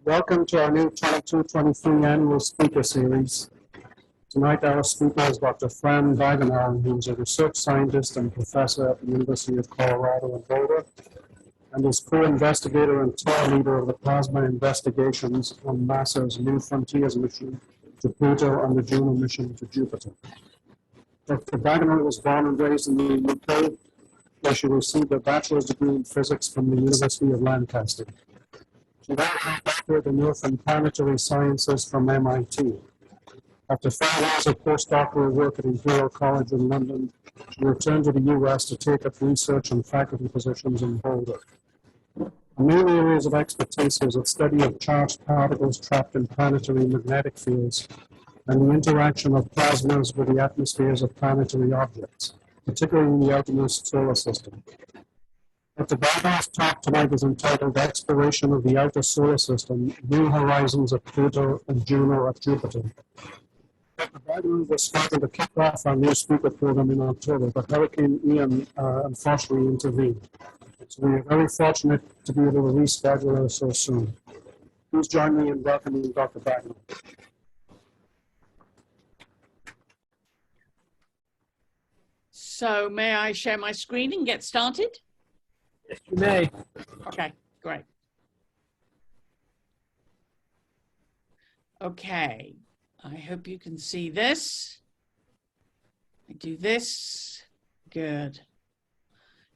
Welcome to our new 22-23 annual speaker series. Tonight our speaker is Dr. Fran Bagenal, who is a research scientist and professor at the University of Colorado in Boulder, and is co-investigator and tour leader of the plasma investigations on NASA's New Frontiers mission to Pluto and the Juno mission to Jupiter. Dr. Bagenal was born and raised in the UK, where she received a bachelor's degree in physics from the University of Lancaster. She then had a doctorate in Earth and Planetary Sciences from MIT. After 5 years of postdoctoral work at Imperial College in London, she returned to the US to take up research and faculty positions in Boulder. Her main areas of expertise is the study of charged particles trapped in planetary magnetic fields and the interaction of plasmas with the atmospheres of planetary objects, particularly in the outermost solar system. Dr. Bagenal's talk tonight is entitled Exploration of the Outer Solar System, New Horizons of Pluto and Juno at Jupiter. Dr. Bagenal was scheduled to kick off our new speaker program in October, but Hurricane Ian unfortunately intervened. So we are very fortunate to be able to reschedule her so soon. Please join me in welcoming Dr. Bagenal. So may I share my screen and get started? Yes, you may. Okay, great. Okay, I hope you can see this. I do this. Good.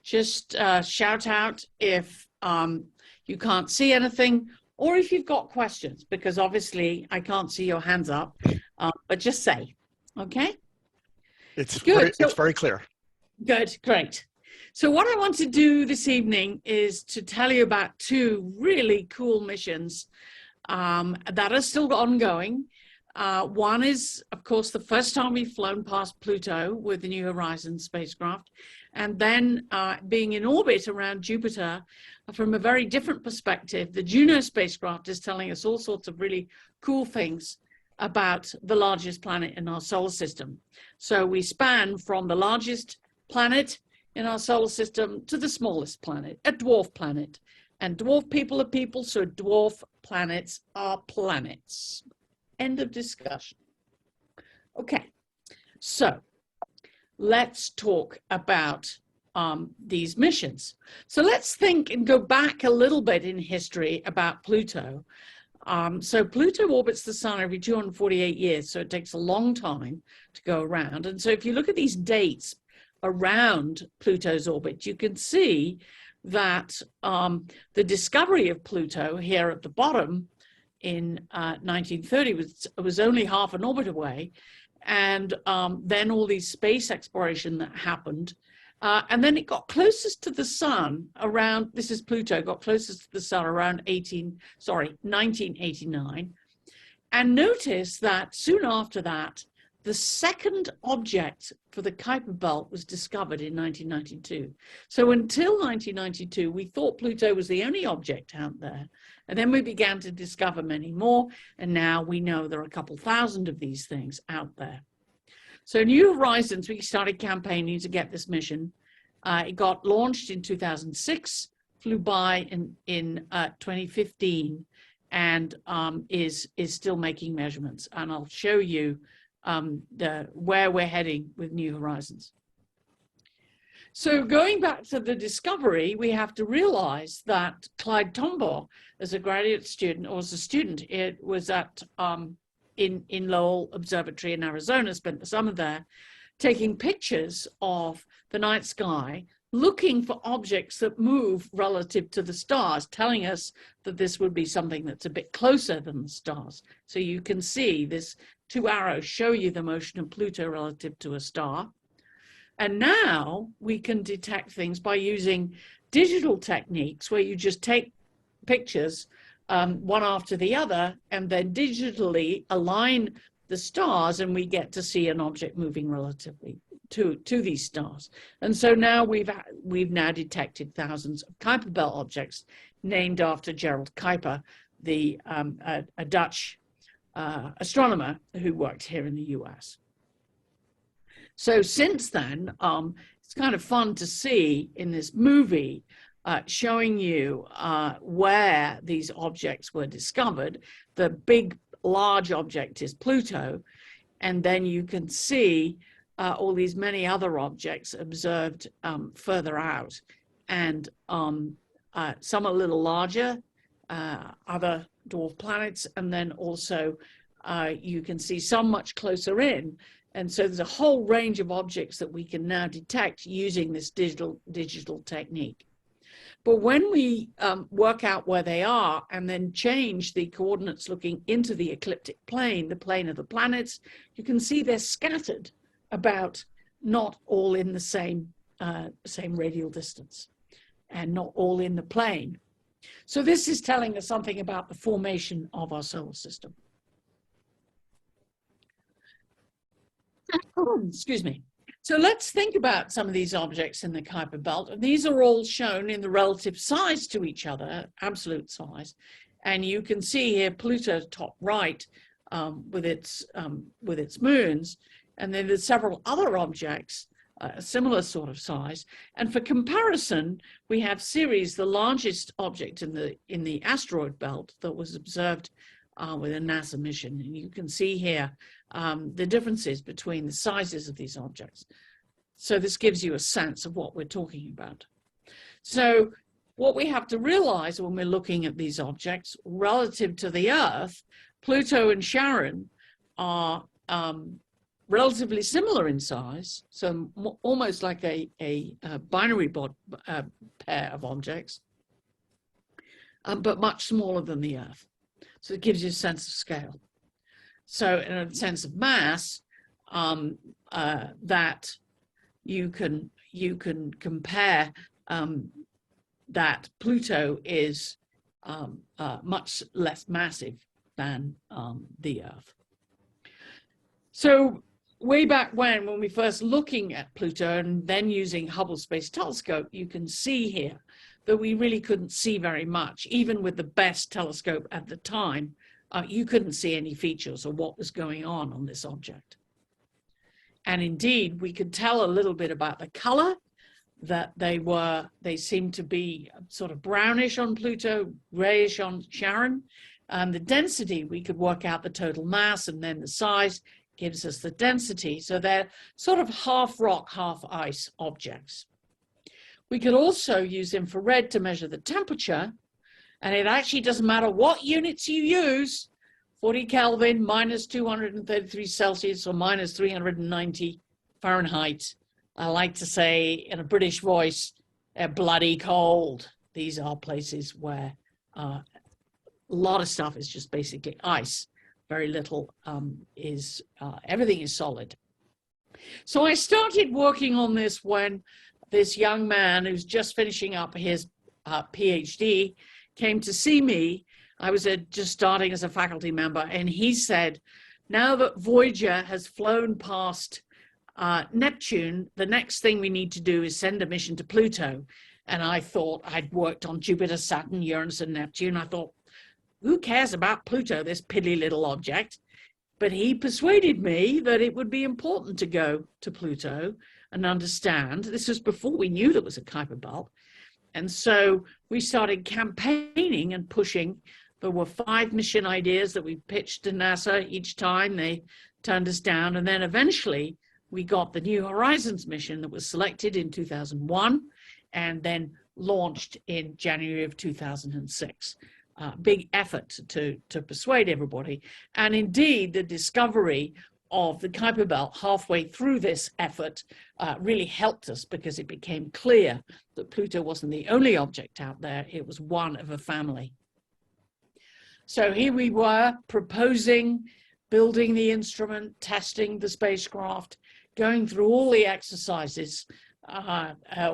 Just shout out if you can't see anything or if you've got questions, because obviously I can't see your hands up, but just say, okay? It's good. It's very clear. Good, great. So what I want to do this evening is to tell you about two really cool missions that are still ongoing. One is, of course, the first time we've flown past Pluto with the New Horizons spacecraft, and then being in orbit around Jupiter from a very different perspective. The Juno spacecraft is telling us all sorts of really cool things about the largest planet in our solar system. So we span from the largest planet in our solar system to the smallest planet, a dwarf planet. And dwarf people are people, so dwarf planets are planets. End of discussion. Okay, so let's talk about these missions. So let's think and go back a little bit in history about Pluto. So Pluto orbits the sun every 248 years, so it takes a long time to go around. And so if you look at these dates around Pluto's orbit, you can see that the discovery of Pluto here at the bottom in 1930 was only half an orbit away, and then all these space exploration that happened, and then it got closest to the sun around, this is Pluto, got closest to the sun around 1989, and notice that soon after that, the second object for the Kuiper belt was discovered in 1992. So until 1992, we thought Pluto was the only object out there. And then we began to discover many more. And now we know there are a couple thousand of these things out there. So New Horizons, we started campaigning to get this mission. It got launched in 2006, flew by in 2015, and is still making measurements. And I'll show you where we're heading with New Horizons. So going back to the discovery, we have to realize that Clyde Tombaugh, as a graduate student, or as a student, it was at in Lowell Observatory in Arizona, spent the summer there, taking pictures of the night sky, looking for objects that move relative to the stars, telling us that this would be something that's a bit closer than the stars. So you can see this two arrows show you the motion of Pluto relative to a star. And now we can detect things by using digital techniques where you just take pictures one after the other and then digitally align the stars, and we get to see an object moving relatively to these stars. And so now we've now detected thousands of Kuiper belt objects named after Gerald Kuiper, a Dutch astronomer who worked here in the US. So since then, it's kind of fun to see in this movie showing you where these objects were discovered. The big, large object is Pluto, and then you can see all these many other objects observed further out. And some a little larger, other dwarf planets, and then also you can see some much closer in. And so there's a whole range of objects that we can now detect using this digital technique. But when we work out where they are and then change the coordinates looking into the ecliptic plane, the plane of the planets, you can see they're scattered about, not all in the same radial distance and not all in the plane. So this is telling us something about the formation of our solar system. Excuse me. So let's think about some of these objects in the Kuiper belt. And these are all shown in the relative size to each other, absolute size. And you can see here Pluto top right with its moons. And then there's several other objects, a similar sort of size. And for comparison, we have Ceres, the largest object in the asteroid belt that was observed with a NASA mission. And you can see here the differences between the sizes of these objects. So this gives you a sense of what we're talking about. So what we have to realize when we're looking at these objects relative to the Earth, Pluto and Charon are relatively similar in size, so almost like a binary pair of objects, but much smaller than the Earth. So it gives you a sense of scale. So in a sense of mass, that you can compare that Pluto is much less massive than the Earth. So way back when we first looking at Pluto and then using Hubble Space Telescope, you can see here that we really couldn't see very much. Even with the best telescope at the time, you couldn't see any features or what was going on this object. And indeed, we could tell a little bit about the color, that they seemed to be sort of brownish on Pluto, grayish on Charon. The density, we could work out the total mass, and then the size gives us the density. So they're sort of half rock, half ice objects. We could also use infrared to measure the temperature, and it actually doesn't matter what units you use, 40 Kelvin, minus 233 Celsius, or minus 390 Fahrenheit. I like to say in a British voice, they're bloody cold. These are places where a lot of stuff is just basically ice. Very little everything is solid. So I started working on this when this young man who's just finishing up his PhD came to see me. I was just starting as a faculty member, and he said, now that Voyager has flown past Neptune, the next thing we need to do is send a mission to Pluto. And I thought, I'd worked on Jupiter, Saturn, Uranus, and Neptune. I thought, who cares about Pluto, this piddly little object? But he persuaded me that it would be important to go to Pluto and understand. This was before we knew there was a Kuiper belt. And so we started campaigning and pushing. There were 5 mission ideas that we pitched to NASA. Each time they turned us down. And then eventually we got the New Horizons mission that was selected in 2001 and then launched in January of 2006. Big effort to persuade everybody. And indeed, the discovery of the Kuiper belt halfway through this effort really helped us, because it became clear that Pluto wasn't the only object out there. It was one of a family. So here we were proposing, building the instrument, testing the spacecraft, going through all the exercises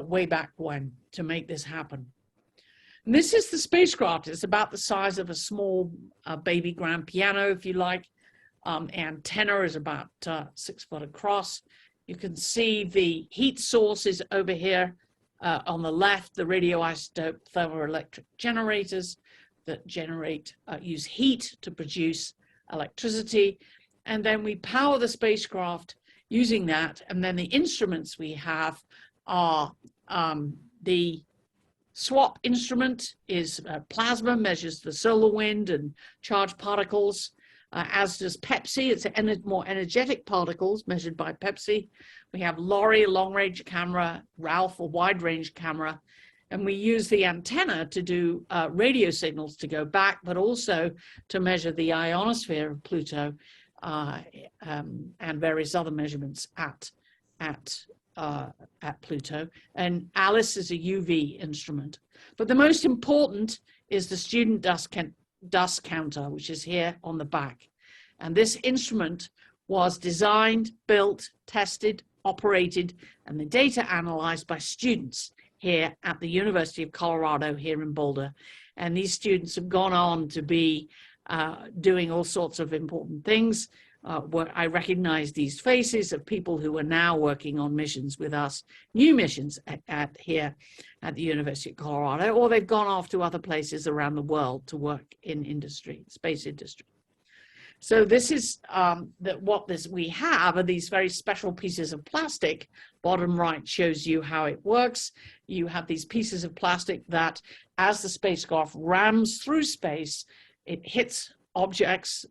way back when to make this happen. And this is the spacecraft. It's about the size of a small baby grand piano, if you like. Antenna is about 6 foot across. You can see the heat sources over here on the left, the radioisotope thermoelectric generators that use heat to produce electricity. And then we power the spacecraft using that. And then the instruments we have are the SWAP instrument is plasma, measures the solar wind and charged particles, as does PEPSI. It's more energetic particles measured by PEPSI. We have LORRI, long-range camera, RALPH, a wide-range camera, and we use the antenna to do radio signals to go back, but also to measure the ionosphere of Pluto and various other measurements at Pluto. And ALICE is a UV instrument. But the most important is the student dust counter, which is here on the back. And this instrument was designed, built, tested, operated, and the data analyzed by students here at the University of Colorado here in Boulder. And these students have gone on to be doing all sorts of important things. Where I recognize these faces of people who are now working on missions with us, new missions here at the University of Colorado, or they've gone off to other places around the world to work in industry, space industry. So this is we have are these very special pieces of plastic. Bottom right shows you how it works. You have these pieces of plastic that, as the spacecraft rams through space, it hits objects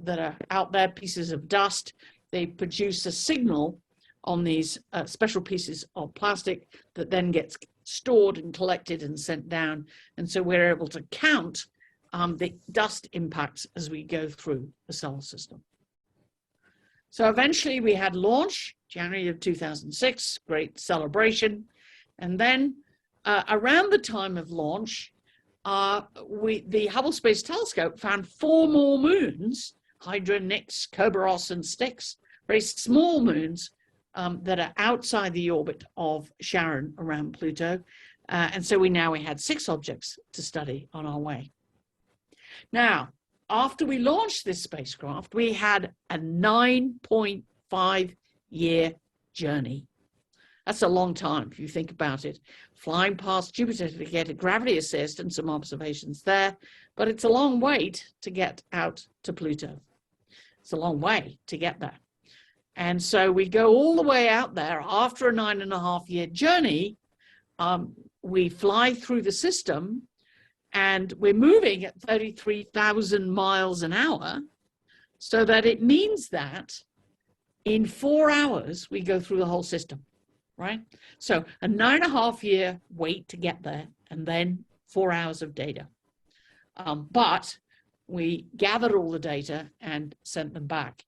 that are out there, pieces of dust. They produce a signal on these special pieces of plastic that then gets stored and collected and sent down. And so we're able to count the dust impacts as we go through the solar system. So eventually we had launch, January of 2006, great celebration. And then around the time of launch, the Hubble Space Telescope found 4 more moons, Hydra, Nix, Kerberos, and Styx, very small moons that are outside the orbit of Charon around Pluto. And so we had 6 objects to study on our way. Now, after we launched this spacecraft, we had a 9.5-year journey. That's a long time if you think about it. Flying past Jupiter to get a gravity assist and some observations there, but it's a long wait to get out to Pluto. It's a long way to get there. And so we go all the way out there after a 9.5-year journey. We fly through the system and we're moving at 33,000 miles an hour, so that it means that in 4 hours, we go through the whole system, right? So a 9.5-year wait to get there and then 4 hours of data. But we gathered all the data and sent them back.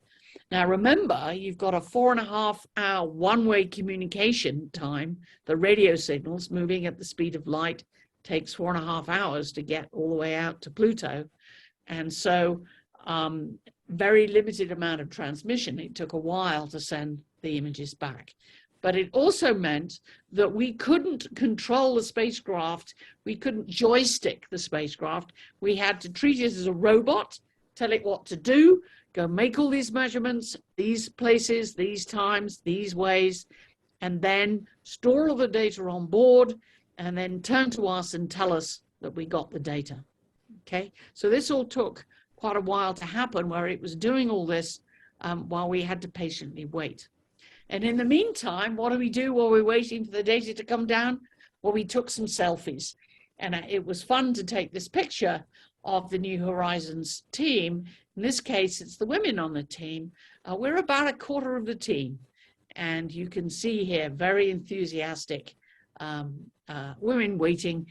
Now, remember, you've got a 4.5-hour one-way communication time. The radio signals moving at the speed of light takes 4.5 hours to get all the way out to Pluto. And so very limited amount of transmission. It took a while to send the images back. But it also meant that we couldn't control the spacecraft. We couldn't joystick the spacecraft. We had to treat it as a robot, tell it what to do, go make all these measurements, these places, these times, these ways, and then store all the data on board, and then turn to us and tell us that we got the data. Okay, so this all took quite a while to happen, where it was doing all this while we had to patiently wait. And in the meantime, what do we do while we're waiting for the data to come down? Well, we took some selfies. And it was fun to take this picture of the New Horizons team. In this case, it's the women on the team. We're about a quarter of the team. And you can see here very enthusiastic women waiting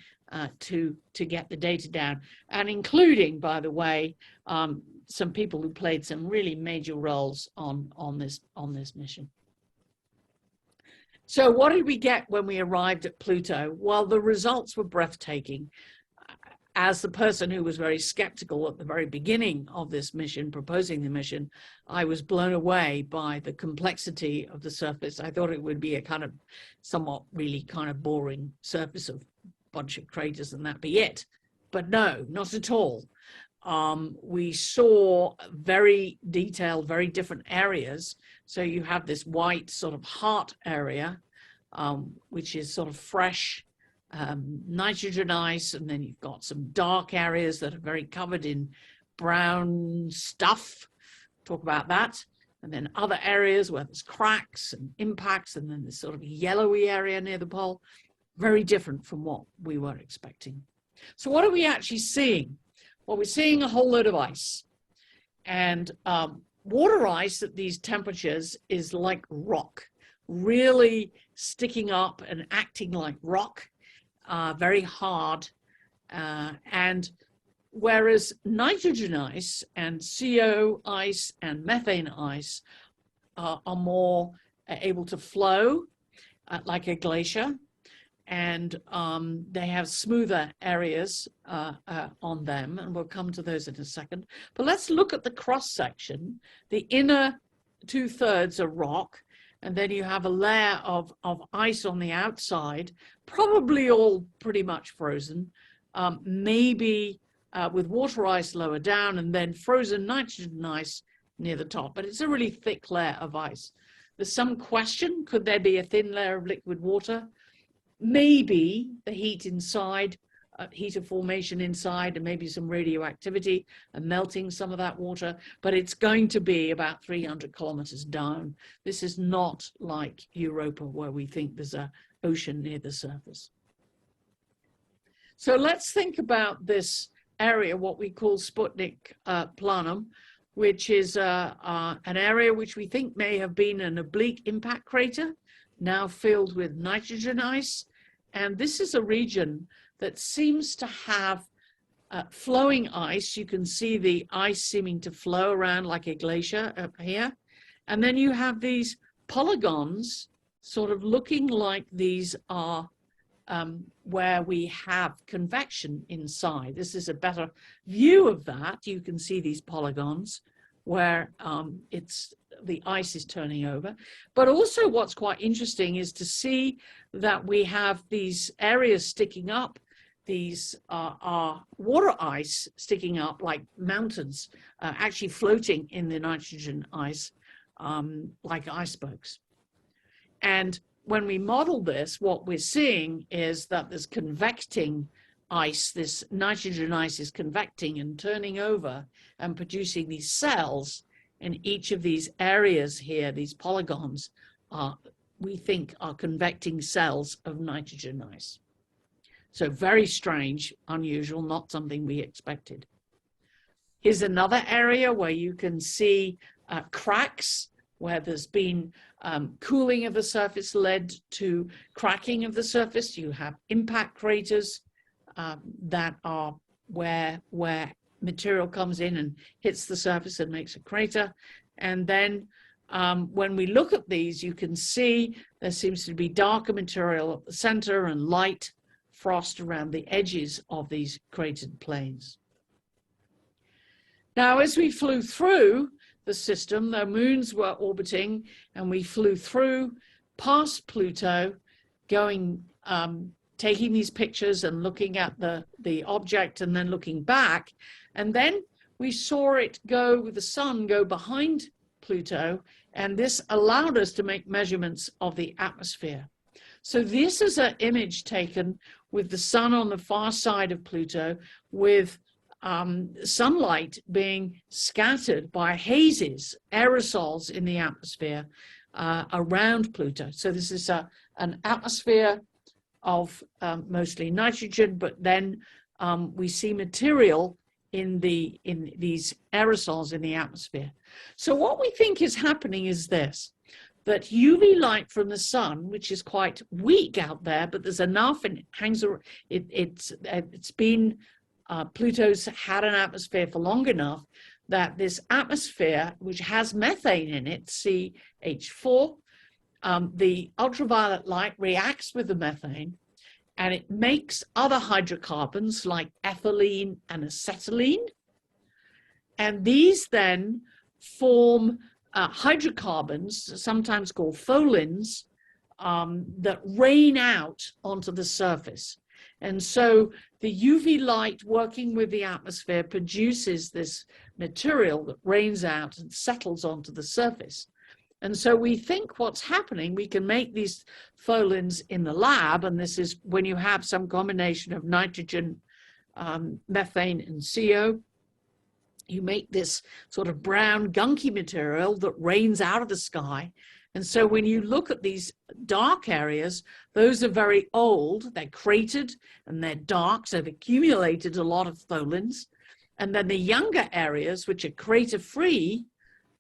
to get the data down. And including, by the way, some people who played some really major roles on this mission. So what did we get when we arrived at Pluto? Well, the results were breathtaking. As the person who was very skeptical at the very beginning of this mission, proposing the mission, I was blown away by the complexity of the surface. I thought it would be a kind of somewhat really kind of boring surface of a bunch of craters and that'd be it. But no, not at all. We saw very detailed, very different areas. So you have this white sort of heart area, which is sort of fresh nitrogen ice, and then you've got some dark areas that are very covered in brown stuff. Talk about that. And then other areas where there's cracks and impacts, and then this sort of yellowy area near the pole. very different from what we were expecting. So what are we actually seeing? Well, we're seeing a whole load of ice. And water ice at these temperatures is like rock, really sticking up and acting like rock, very hard. And whereas nitrogen ice and CO ice and methane ice are more able to flow like a glacier, and they have smoother areas on them, and we'll come to those in a second. But let's look at the cross section. The inner 2/3 are rock, and then you have a layer of ice on the outside, probably all pretty much frozen, maybe with water ice lower down, and then frozen nitrogen ice near the top. But it's a really thick layer of ice. There's some question, could there be a thin layer of liquid water? Maybe the heat inside, heat of formation inside, and maybe some radioactivity and melting some of that water, but it's going to be about 300 kilometers down. This is not like Europa, where we think there's an ocean near the surface. So let's think about this area, what we call Sputnik Planum, which is an area which we think may have been an oblique impact crater, now filled with nitrogen ice. And this is a region that seems to have flowing ice. You can see the ice seeming to flow around like a glacier up here. And then you have these polygons sort of looking like these are where we have convection inside. This is a better view of that. You can see these polygons where the ice is turning over. But also what's quite interesting is to see that we have these areas sticking up. These are water ice sticking up like mountains, actually floating in the nitrogen ice like icebergs. And when we model this, what we're seeing is that there's convecting ice, this nitrogen ice is convecting and turning over and producing these cells in each of these areas here. These polygons we think are convecting cells of nitrogen ice. So very strange, unusual, not something we expected. Here's another area where you can see cracks, where there's been cooling of the surface led to cracking of the surface. You have impact craters that are where material comes in and hits the surface and makes a crater. And then when we look at these, you can see there seems to be darker material at the center and light frost around the edges of these cratered plains. Now, as we flew through the system, the moons were orbiting, and we flew through past Pluto, going taking these pictures and looking at the object and then looking back. And then we saw it go with the sun go behind Pluto, and this allowed us to make measurements of the atmosphere. So this is an image taken with the sun on the far side of Pluto, with sunlight being scattered by hazes, aerosols in the atmosphere around Pluto. So this is an atmosphere of mostly nitrogen, but then we see material in these aerosols in the atmosphere. So what we think is happening is this, that UV light from the sun, which is quite weak out there, but there's enough and it hangs around, it's been, Pluto's had an atmosphere for long enough that this atmosphere, which has methane in it, CH4, the ultraviolet light reacts with the methane, and it makes other hydrocarbons like ethylene and acetylene. And these then form hydrocarbons, sometimes called tholins, that rain out onto the surface. And so the UV light working with the atmosphere produces this material that rains out and settles onto the surface. And so we think what's happening, we can make these tholins in the lab, and this is when you have some combination of nitrogen, methane, and CO. you make this sort of brown gunky material that rains out of the sky. And so when you look at these dark areas, those are very old, they're cratered and they're dark, so they've accumulated a lot of tholins. And then the younger areas, which are crater-free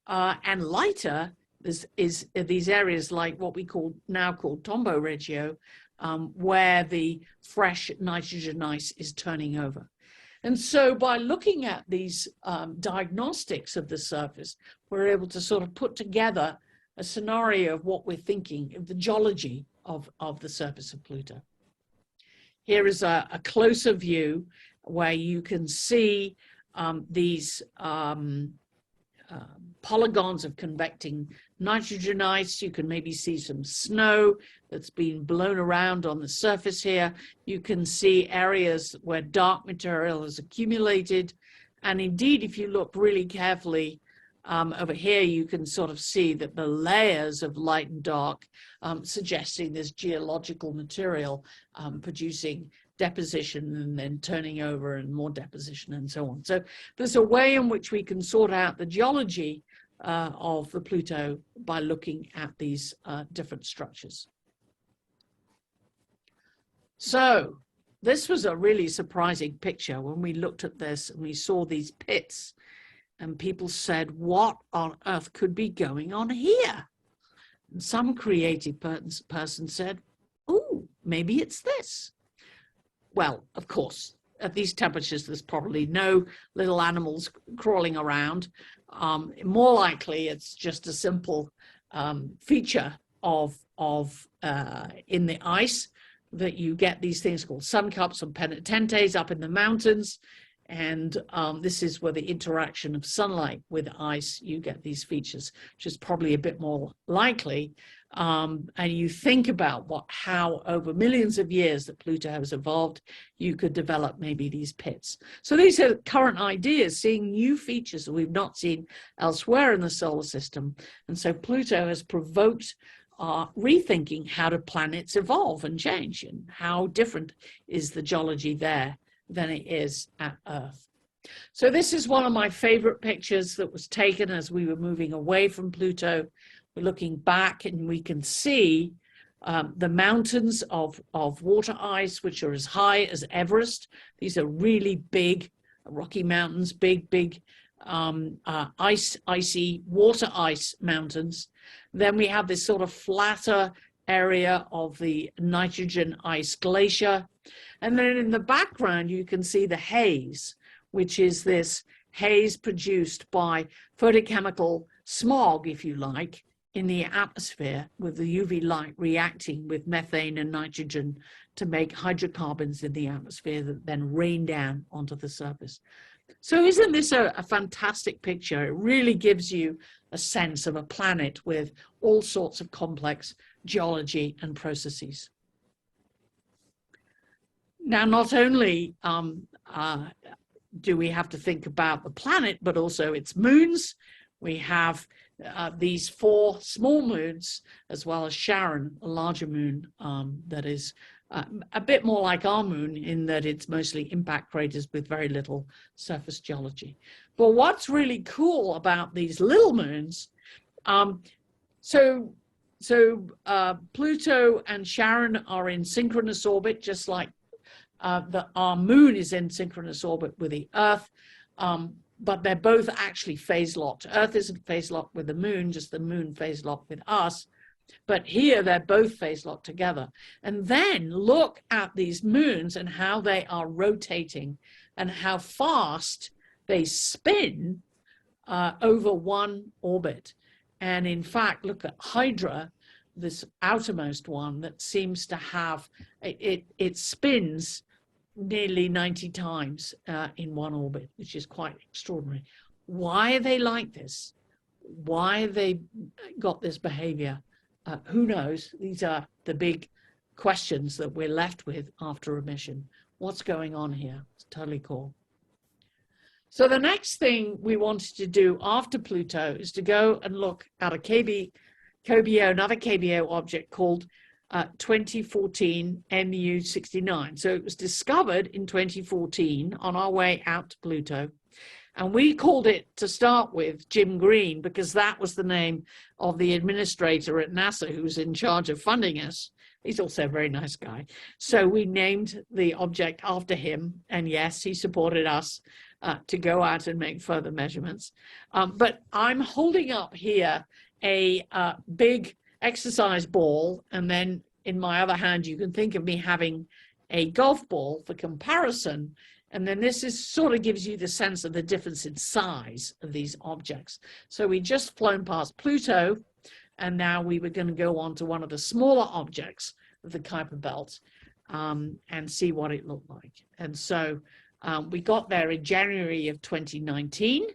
and lighter, is these areas like what we now call Tombaugh Regio, where the fresh nitrogen ice is turning over. And so by looking at these diagnostics of the surface, we're able to sort of put together a scenario of what we're thinking of the geology of the surface of Pluto. Here is a closer view where you can see these polygons of convecting nitrogen ice. You can maybe see some snow that's been blown around on the surface here. You can see areas where dark material has accumulated. And indeed, if you look really carefully over here, you can sort of see that the layers of light and dark suggesting this geological material producing deposition and then turning over and more deposition and so on. So there's a way in which we can sort out the geology of the Pluto by looking at these different structures. So this was a really surprising picture when we looked at this and we saw these pits and people said, what on earth could be going on here? And some creative person said, oh, maybe it's this. Well, of course, at these temperatures, there's probably no little animals crawling around. More likely, it's just a simple feature of in the ice that you get these things called sun cups and penitentes up in the mountains. And this is where the interaction of sunlight with ice, you get these features, which is probably a bit more likely. And you think about how over millions of years that Pluto has evolved, you could develop maybe these pits. So these are current ideas, seeing new features that we've not seen elsewhere in the solar system. And so Pluto has provoked rethinking how do planets evolve and change, and how different is the geology there than it is at Earth. So this is one of my favorite pictures that was taken as we were moving away from Pluto. We're looking back and we can see the mountains of water ice, which are as high as Everest. These are really big Rocky Mountains, big icy water ice mountains. Then we have this sort of flatter area of the nitrogen ice glacier. And then in the background, you can see the haze, which is this haze produced by photochemical smog, if you like, in the atmosphere with the UV light reacting with methane and nitrogen to make hydrocarbons in the atmosphere that then rain down onto the surface. So isn't this a fantastic picture? It really gives you a sense of a planet with all sorts of complex geology and processes. Now, not only do we have to think about the planet, but also its moons. We have these 4 small moons, as well as Charon, a larger moon that is a bit more like our moon in that it's mostly impact craters with very little surface geology. But what's really cool about these little moons, Pluto and Charon are in synchronous orbit, just like our moon is in synchronous orbit with the Earth, but they're both actually phase locked. Earth isn't phase locked with the moon, just the moon phase locked with us. But here they're both phase locked together. And then look at these moons and how they are rotating and how fast they spin over one orbit. And in fact, look at Hydra, this outermost one that seems to have, it spins nearly 90 times in one orbit, which is quite extraordinary. Why are they like this? Why have they got this behavior? Who knows? These are the big questions that we're left with after a mission. What's going on here? It's totally cool. So the next thing we wanted to do after Pluto is to go and look at a another KBO object called 2014 MU69. So it was discovered in 2014 on our way out to Pluto. And we called it, to start with, Jim Green, because that was the name of the administrator at NASA who's in charge of funding us. He's also a very nice guy. So we named the object after him. And yes, he supported us to go out and make further measurements. But I'm holding up here a big exercise ball. And then in my other hand, you can think of me having a golf ball for comparison. And then this is sort of gives you the sense of the difference in size of these objects. So we just flown past Pluto, and now we were going to go on to one of the smaller objects of the Kuiper Belt and see what it looked like. And so we got there in January of 2019,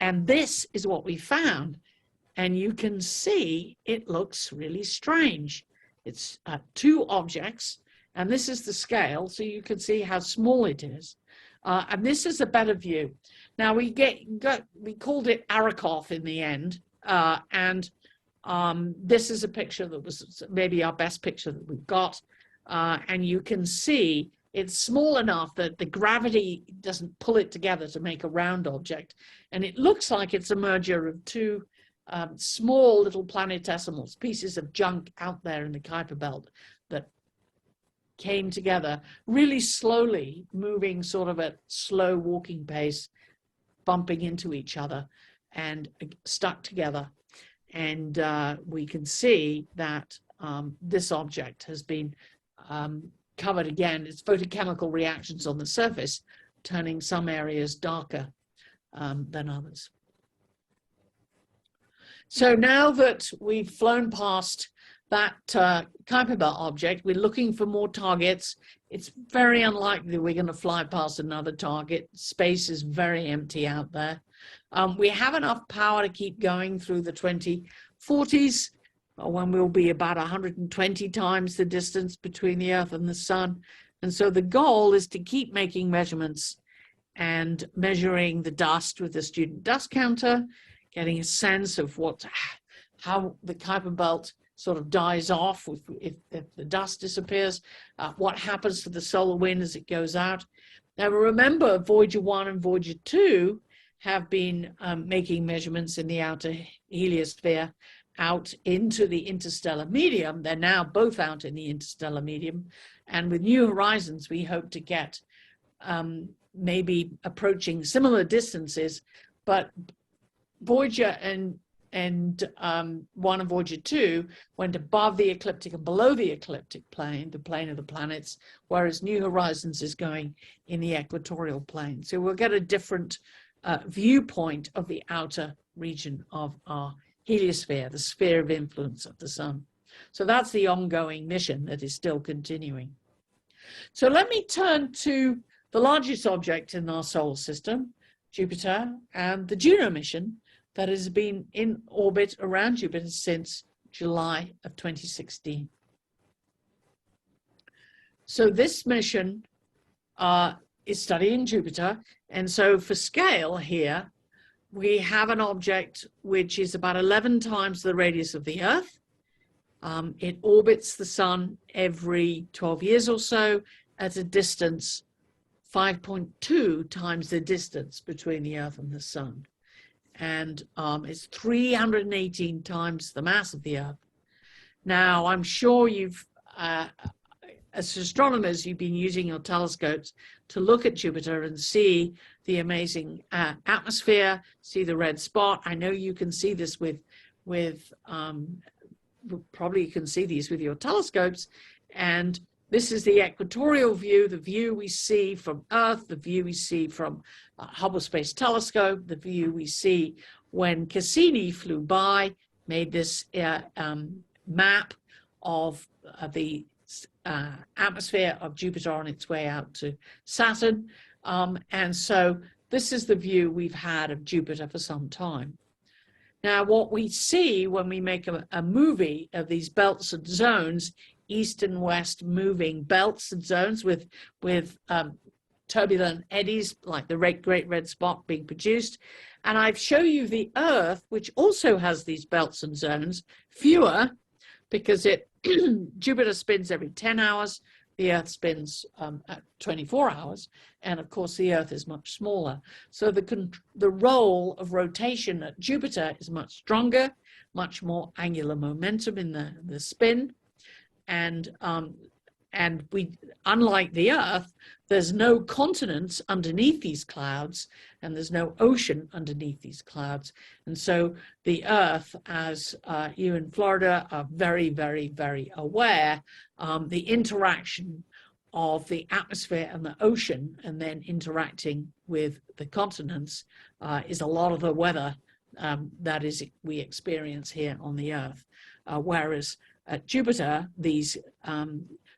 and this is what we found. And you can see it looks really strange. It's two objects, and this is the scale, so you can see how small it is. And this is a better view. Now we called it Arrokoth in the end, this is a picture that was maybe our best picture that we've got, and you can see it's small enough that the gravity doesn't pull it together to make a round object, and it looks like it's a merger of two small little planetesimals, pieces of junk out there in the Kuiper Belt that came together really slowly, moving sort of at slow walking pace, bumping into each other and stuck together. And we can see that this object has been covered again. It's photochemical reactions on the surface, turning some areas darker than others. So now that we've flown past that Kuiper Belt object, we're looking for more targets. It's very unlikely we're going to fly past another target. Space is very empty out there. We have enough power to keep going through the 2040s, when we'll be about 120 times the distance between the Earth and the Sun. And so the goal is to keep making measurements and measuring the dust with the student dust counter, getting a sense of how the Kuiper Belt sort of dies off if the dust disappears, what happens to the solar wind as it goes out. Now remember, Voyager 1 and Voyager 2 have been making measurements in the outer heliosphere out into the interstellar medium. They're now both out in the interstellar medium. And with New Horizons, we hope to get maybe approaching similar distances, but Voyager and 1 and Voyager 2 went above the ecliptic and below the ecliptic plane, the plane of the planets, whereas New Horizons is going in the equatorial plane. So we'll get a different viewpoint of the outer region of our heliosphere, the sphere of influence of the sun. So that's the ongoing mission that is still continuing. So let me turn to the largest object in our solar system, Jupiter, and the Juno mission that has been in orbit around Jupiter since July of 2016. So this mission is studying Jupiter. And so for scale here, we have an object which is about 11 times the radius of the Earth. It orbits the sun every 12 years or so at a distance 5.2 times the distance between the Earth and the sun. And it's 318 times the mass of the Earth. Now, I'm sure you've, as astronomers, you've been using your telescopes to look at Jupiter and see the amazing atmosphere, see the red spot. I know you can see this probably you can see these with your telescopes. And this is the equatorial view, the view we see from Earth, the view we see from Hubble Space Telescope, the view we see when Cassini flew by, made this map of the atmosphere of Jupiter on its way out to Saturn. And so this is the view we've had of Jupiter for some time. Now, what we see when we make a movie of these belts and zones, east and west moving belts and zones with turbulent eddies like the great red spot being produced. And I've shown you the Earth, which also has these belts and zones, fewer because Jupiter spins every 10 hours, the Earth spins at 24 hours, and of course the Earth is much smaller. So the role of rotation at Jupiter is much stronger, much more angular momentum in the spin, and we, unlike the Earth, there's no continents underneath these clouds, and there's no ocean underneath these clouds. And so the Earth, as you in Florida are very, very, very aware, the interaction of the atmosphere and the ocean, and then interacting with the continents, is a lot of the weather that is we experience here on the Earth. Whereas at Jupiter, these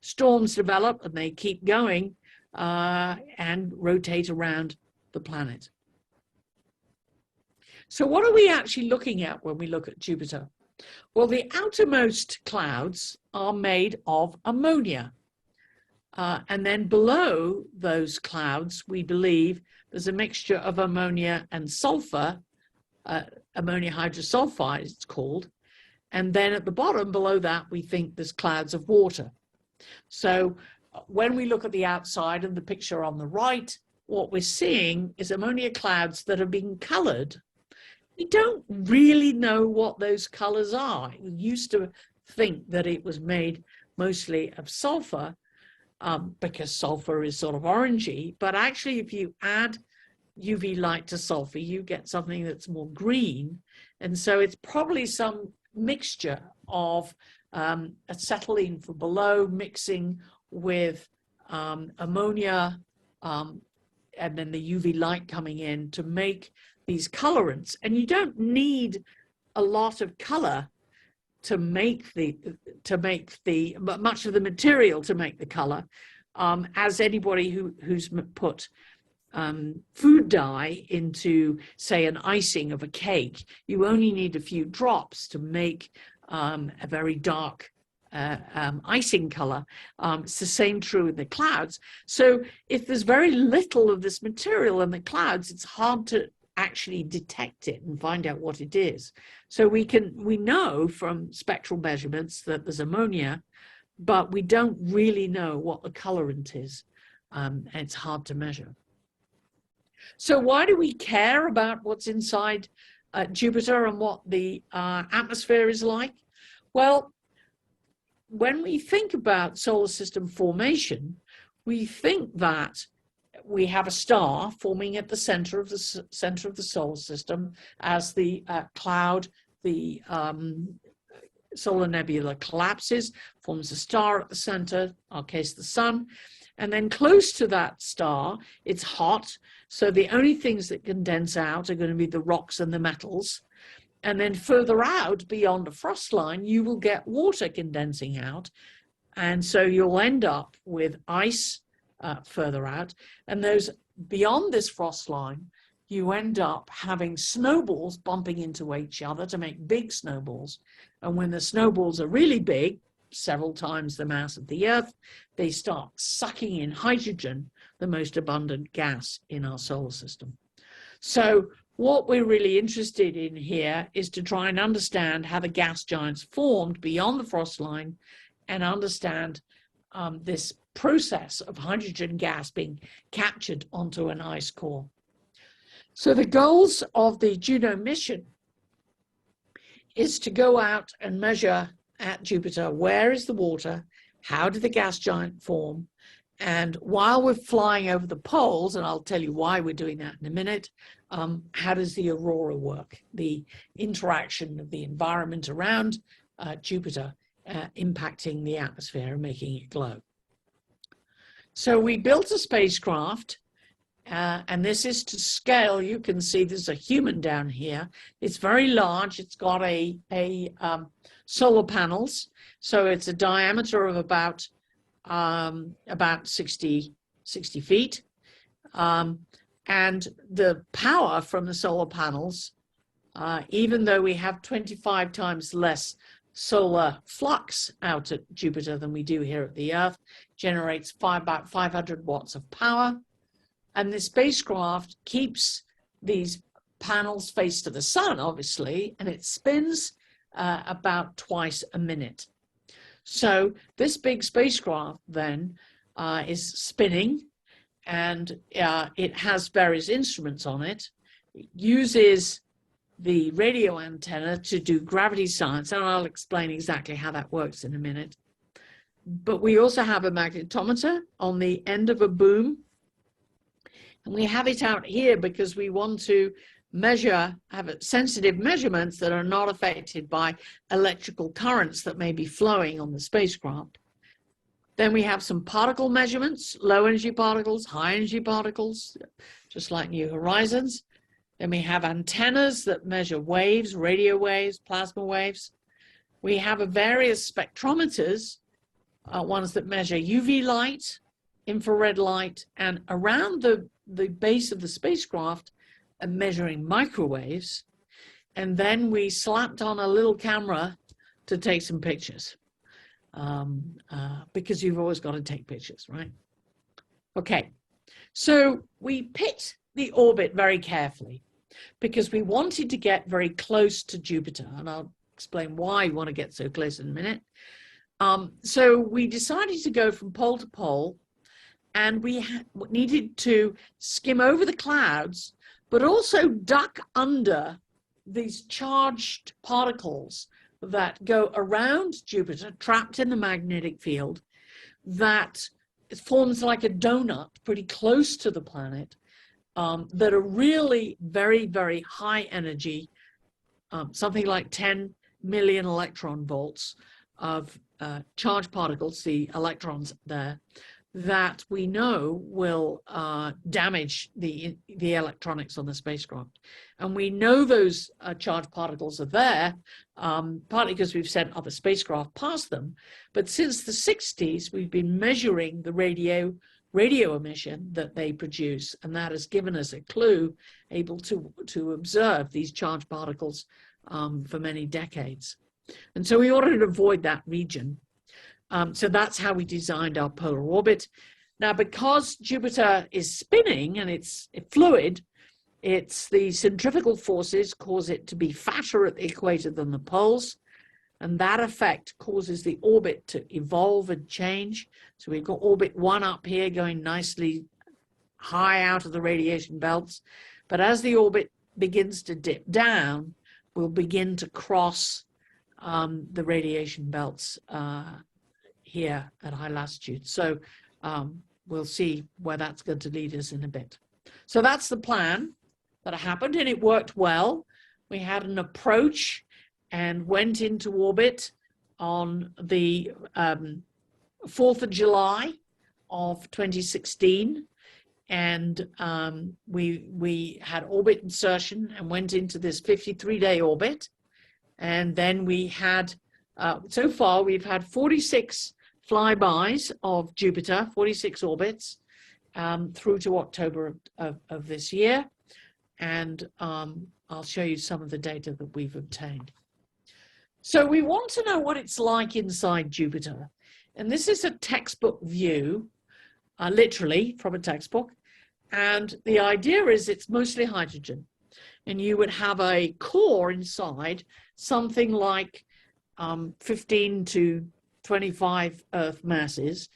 storms develop and they keep going and rotate around the planet. So what are we actually looking at when we look at Jupiter? Well, the outermost clouds are made of ammonia. And then below those clouds, we believe there's a mixture of ammonia and sulfur, ammonia hydrosulfide it's called. And then at the bottom below that, we think there's clouds of water. So when we look at the outside of the picture on the right, what we're seeing is ammonia clouds that have been colored. We don't really know what those colors are. We used to think that it was made mostly of sulfur because sulfur is sort of orangey, but actually if you add UV light to sulfur, you get something that's more green. And so it's probably some mixture of acetylene from below mixing with ammonia and then the UV light coming in to make these colorants. And you don't need a lot of color to make much of the material to make the color. As anybody who's put food dye into, say, an icing of a cake, you only need a few drops to make a very dark icing color. It's the same true in the clouds. So if there's very little of this material in the clouds, it's hard to actually detect it and find out what it is. So we know from spectral measurements that there's ammonia, but we don't really know what the colorant is. And it's hard to measure. So why do we care about what's inside Jupiter and what the atmosphere is like? Well, when we think about solar system formation, we think that we have a star forming at the center of the solar system as the cloud, the solar nebula collapses, forms a star at the center, in our case the sun, and then close to that star, it's hot, so the only things that condense out are going to be the rocks and the metals. And then further out, beyond the frost line, you will get water condensing out. And so you'll end up with ice further out. And those beyond this frost line, you end up having snowballs bumping into each other to make big snowballs. And when the snowballs are really big, several times the mass of the Earth, they start sucking in hydrogen, the most abundant gas in our solar system. So what we're really interested in here is to try and understand how the gas giants formed beyond the frost line and understand this process of hydrogen gas being captured onto an ice core. So the goals of the Juno mission is to go out and measure at Jupiter, where is the water, how did the gas giant form, and while we're flying over the poles, and I'll tell you why we're doing that in a minute, how does the aurora work, the interaction of the environment around Jupiter impacting the atmosphere and making it glow. So we built a spacecraft, and this is to scale. You can see there's a human down here. It's very large. It's got a solar panels, so it's a diameter of about 60 feet, and the power from the solar panels, even though we have 25 times less solar flux out at Jupiter than we do here at the Earth, generates about 500 watts of power. And the spacecraft keeps these panels face to the sun, obviously, and it spins about twice a minute. So this big spacecraft then is spinning, and it has various instruments on it. It uses the radio antenna to do gravity science, and I'll explain exactly how that works in a minute. But we also have a magnetometer on the end of a boom, and we have it out here because we want to measure, have sensitive measurements that are not affected by electrical currents that may be flowing on the spacecraft. Then we have some particle measurements, low energy particles, high energy particles, just like New Horizons. Then we have antennas that measure waves, radio waves, plasma waves. We have various spectrometers, ones that measure UV light, infrared light, and around the base of the spacecraft are measuring microwaves. And then we slapped on a little camera to take some pictures. Because you've always got to take pictures, right? Okay, so we picked the orbit very carefully because we wanted to get very close to Jupiter, and I'll explain why we want to get so close in a minute. So we decided to go from pole to pole, and we needed to skim over the clouds, but also duck under these charged particles that go around Jupiter, trapped in the magnetic field, that forms like a donut pretty close to the planet, that are really very, very high energy, something like 10 million electron volts of charged particles, the electrons there, that we know will damage the electronics on the spacecraft. And we know those charged particles are there, partly because we've sent other spacecraft past them. But since the 60s, we've been measuring the radio emission that they produce, and that has given us a clue, able to observe these charged particles for many decades. And so we wanted to avoid that region. So that's how we designed our polar orbit. Now, because Jupiter is spinning and it's fluid, the centrifugal forces cause it to be fatter at the equator than the poles, and that effect causes the orbit to evolve and change. So we've got orbit 1 up here going nicely high out of the radiation belts, but as the orbit begins to dip down, we'll begin to cross the radiation belts here at high latitude. So we'll see where that's going to lead us in a bit. So that's the plan that happened, and it worked well. We had an approach and went into orbit on the 4th of July of 2016. And we had orbit insertion and went into this 53-day orbit. And then we had, so far, we've had 46 flybys of Jupiter, 46 orbits, through to October of this year. And I'll show you some of the data that we've obtained. So we want to know what it's like inside Jupiter. And this is a textbook view, literally from a textbook. And the idea is it's mostly hydrogen. And you would have a core inside, something like 15 to 25 Earth masses,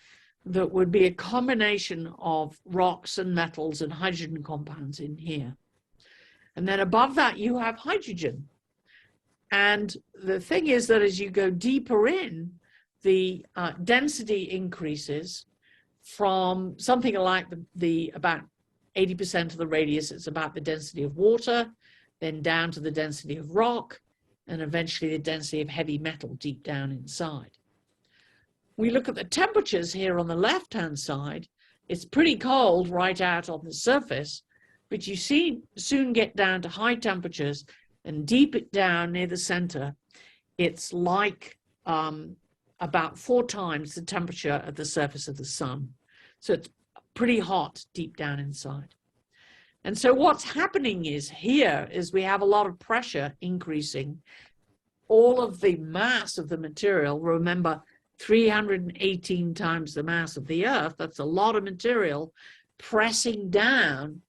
that would be a combination of rocks and metals and hydrogen compounds in here. And then above that, you have hydrogen. And the thing is that as you go deeper in, the density increases from something like about 80% of the radius. It's about the density of water, then down to the density of rock, and eventually the density of heavy metal deep down inside. We look at the temperatures here on the left-hand side. It's pretty cold right out on the surface, but you soon get down to high temperatures, and deep it down near the center, it's like about 4 times the temperature at the surface of the sun. So it's pretty hot deep down inside. And so what's happening is we have a lot of pressure increasing. All of the mass of the material, remember, 318 times the mass of the Earth, that's a lot of material pressing down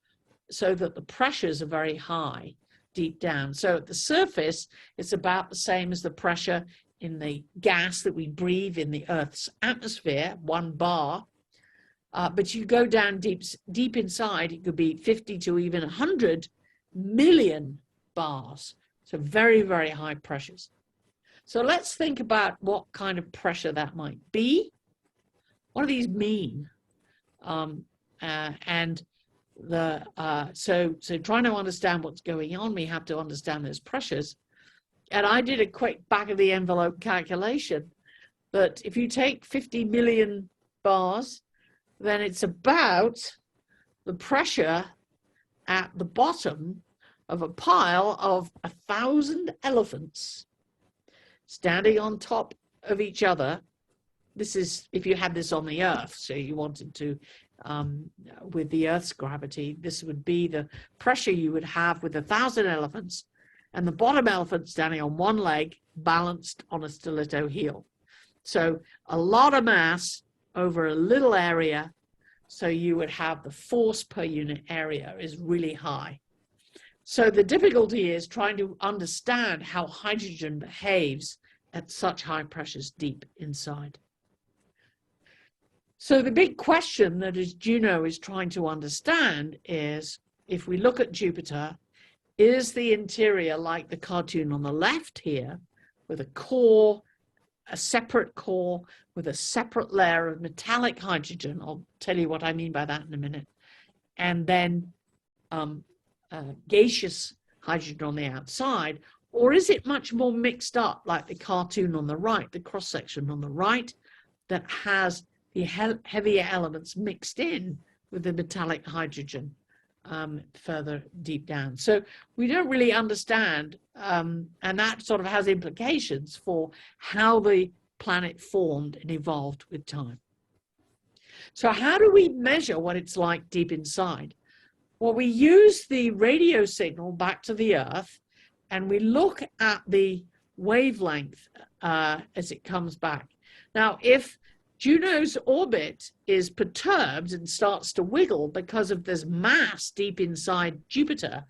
so that the pressures are very high deep down. So at the surface, it's about the same as the pressure in the gas that we breathe in the Earth's atmosphere, 1 bar. But you go down deep inside, it could be 50 to even 100 million bars. So very, very high pressures. So let's think about what kind of pressure that might be. What do these mean? So trying to understand what's going on, we have to understand those pressures. And I did a quick back of the envelope calculation that if you take 50 million bars, then it's about the pressure at the bottom of a pile of 1,000 elephants standing on top of each other. This is if you had this on the Earth, so you wanted to, with the Earth's gravity, this would be the pressure you would have with 1,000 elephants, and the bottom elephant standing on one leg, balanced on a stiletto heel. So a lot of mass over a little area, so you would have the force per unit area is really high. So the difficulty is trying to understand how hydrogen behaves at such high pressures deep inside. So the big question that Juno is trying to understand is, if we look at Jupiter, is the interior like the cartoon on the left here, with a core, a separate core with a separate layer of metallic hydrogen? I'll tell you what I mean by that in a minute. And then gaseous hydrogen on the outside, or is it much more mixed up like the cartoon on the right, the cross-section on the right, that has the heavier elements mixed in with the metallic hydrogen further deep down? So we don't really understand, and that sort of has implications for how the planet formed and evolved with time. So how do we measure what it's like deep inside? Well, we use the radio signal back to the Earth, and we look at the wavelength as it comes back. Now, if Juno's orbit is perturbed and starts to wiggle because of this mass deep inside Jupiter,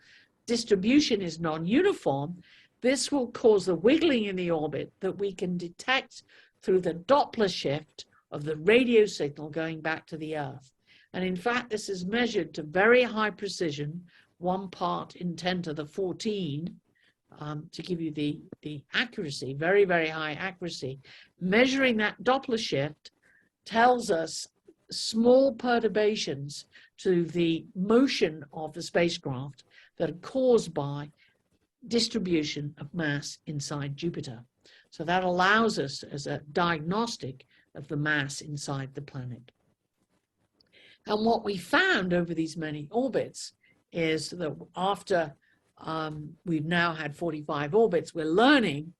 distribution is non-uniform, this will cause the wiggling in the orbit that we can detect through the Doppler shift of the radio signal going back to the Earth. And in fact, this is measured to very high precision, 1 part in 10 to the 14, to give you the accuracy, very, very high accuracy. Measuring that Doppler shift tells us small perturbations to the motion of the spacecraft that are caused by distribution of mass inside Jupiter. So that allows us as a diagnostic of the mass inside the planet. And what we found over these many orbits is that after we've now had 45 orbits, we're learning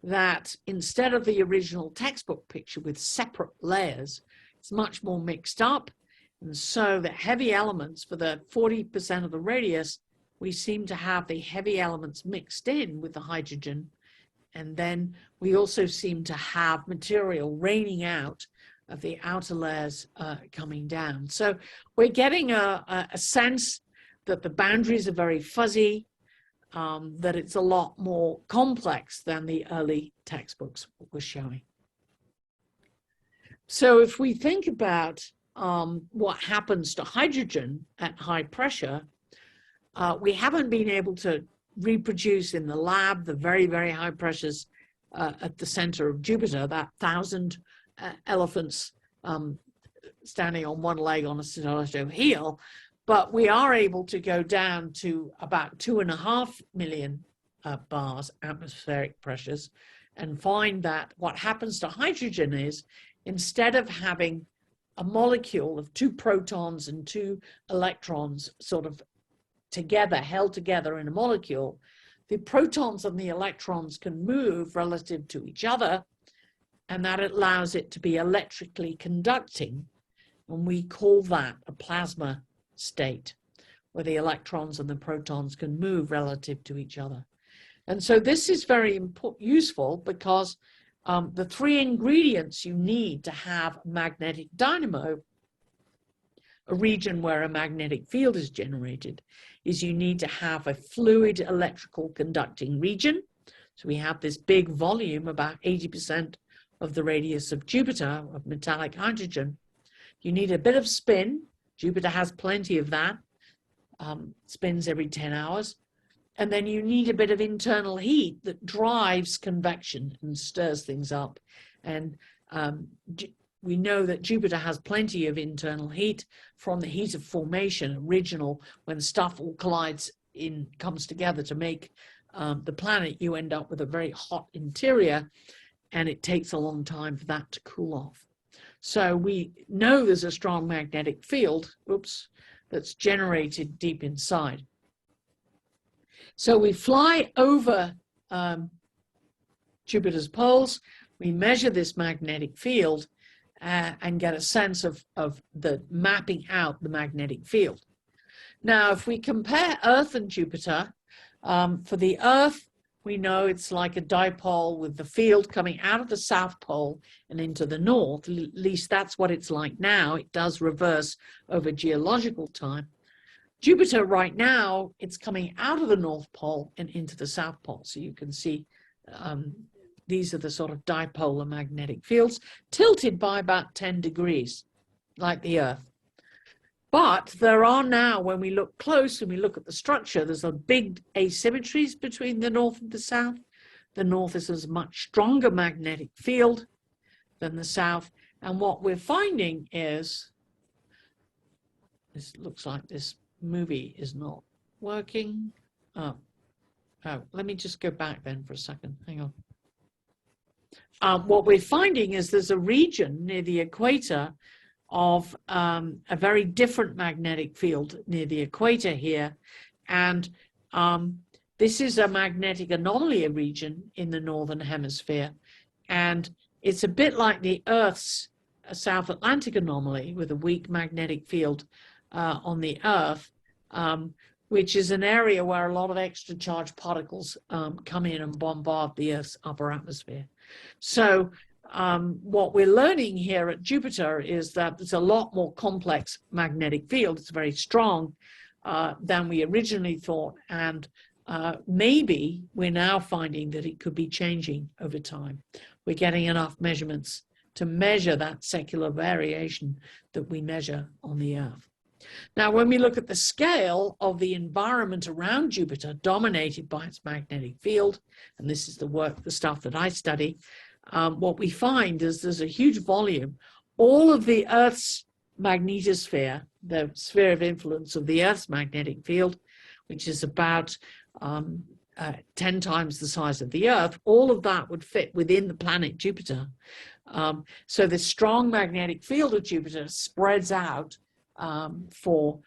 that instead of the original textbook picture with separate layers, it's much more mixed up. And so the heavy elements, for the 40% of the radius, we seem to have the heavy elements mixed in with the hydrogen. And then we also seem to have material raining out of the outer layers coming down. So we're getting a sense that the boundaries are very fuzzy, that it's a lot more complex than the early textbooks were showing. So if we think about what happens to hydrogen at high pressure, we haven't been able to reproduce in the lab the very, very high pressures at the center of Jupiter, that 1,000 elephants standing on one leg on a stiletto heel, but we are able to go down to about 2.5 million bars atmospheric pressures and find that what happens to hydrogen is, instead of having a molecule of 2 protons and 2 electrons sort of together, held together in a molecule, the protons and the electrons can move relative to each other, and that allows it to be electrically conducting. And we call that a plasma state, where the electrons and the protons can move relative to each other. And so this is very useful because the 3 ingredients you need to have a magnetic dynamo, a region where a magnetic field is generated, is you need to have a fluid electrical conducting region. So we have this big volume, about 80% of the radius of Jupiter, of metallic hydrogen. You need a bit of spin. Jupiter has plenty of that, spins every 10 hours. And then you need a bit of internal heat that drives convection and stirs things up. And we know that Jupiter has plenty of internal heat from the heat of formation, original, when stuff all collides comes together to make the planet. You end up with a very hot interior, and it takes a long time for that to cool off. So we know there's a strong magnetic field, that's generated deep inside. So we fly over Jupiter's poles, we measure this magnetic field and get a sense of the mapping out the magnetic field. Now, if we compare Earth and Jupiter, for the Earth, we know it's like a dipole with the field coming out of the South Pole and into the North. At least that's what it's like now. It does reverse over geological time. Jupiter right now, it's coming out of the North Pole and into the South Pole. So you can see these are the sort of dipolar magnetic fields, tilted by about 10 degrees, like the Earth. But there are now, when we look close and we look at the structure, there's a big asymmetries between the North and the South. The North is a much stronger magnetic field than the South. And what we're finding is, this looks like this movie is not working. Oh, let me just go back then for a second. Hang on. What we're finding is there's a region near the equator of a very different magnetic field near the equator here. And this is a magnetic anomaly region in the Northern Hemisphere. And it's a bit like the Earth's South Atlantic anomaly with a weak magnetic field on the Earth, which is an area where a lot of extra charged particles come in and bombard the Earth's upper atmosphere. So what we're learning here at Jupiter is that there's a lot more complex magnetic field. It's very strong than we originally thought. And maybe we're now finding that it could be changing over time. We're getting enough measurements to measure that secular variation that we measure on the Earth. Now, when we look at the scale of the environment around Jupiter dominated by its magnetic field, and this is the stuff that I study, what we find is there's a huge volume. All of the Earth's magnetosphere, the sphere of influence of the Earth's magnetic field, which is about 10 times the size of the Earth, all of that would fit within the planet Jupiter. So the strong magnetic field of Jupiter spreads out for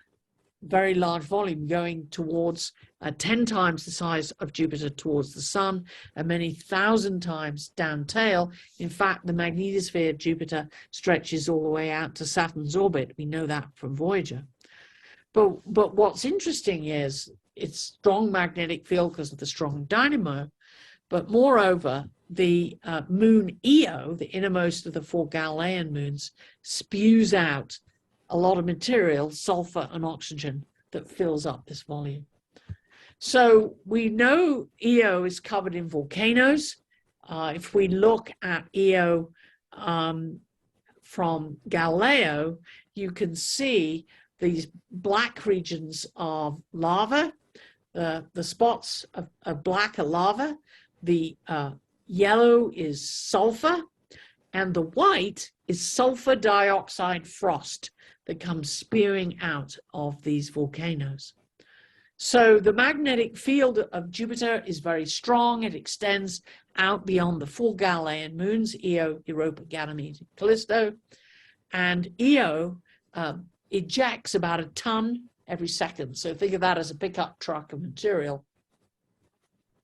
very large volume, going towards 10 times the size of Jupiter towards the Sun and many thousand times down tail. In fact, the magnetosphere of Jupiter stretches all the way out to Saturn's orbit. We know that from Voyager. But what's interesting is its strong magnetic field because of the strong dynamo, but moreover, the moon Io, the innermost of the 4 Galilean moons, spews out a lot of material, sulfur and oxygen, that fills up this volume. So we know Io is covered in volcanoes. If we look at Io from Galileo, you can see these black regions of lava. The spots of black are lava. The yellow is sulfur, and the white is sulfur dioxide frost that comes spewing out of these volcanoes. So the magnetic field of Jupiter is very strong. It extends out beyond the 4 Galilean moons, Io, Europa, Ganymede, and Callisto. And Io ejects about a ton every second. So think of that as a pickup truck of material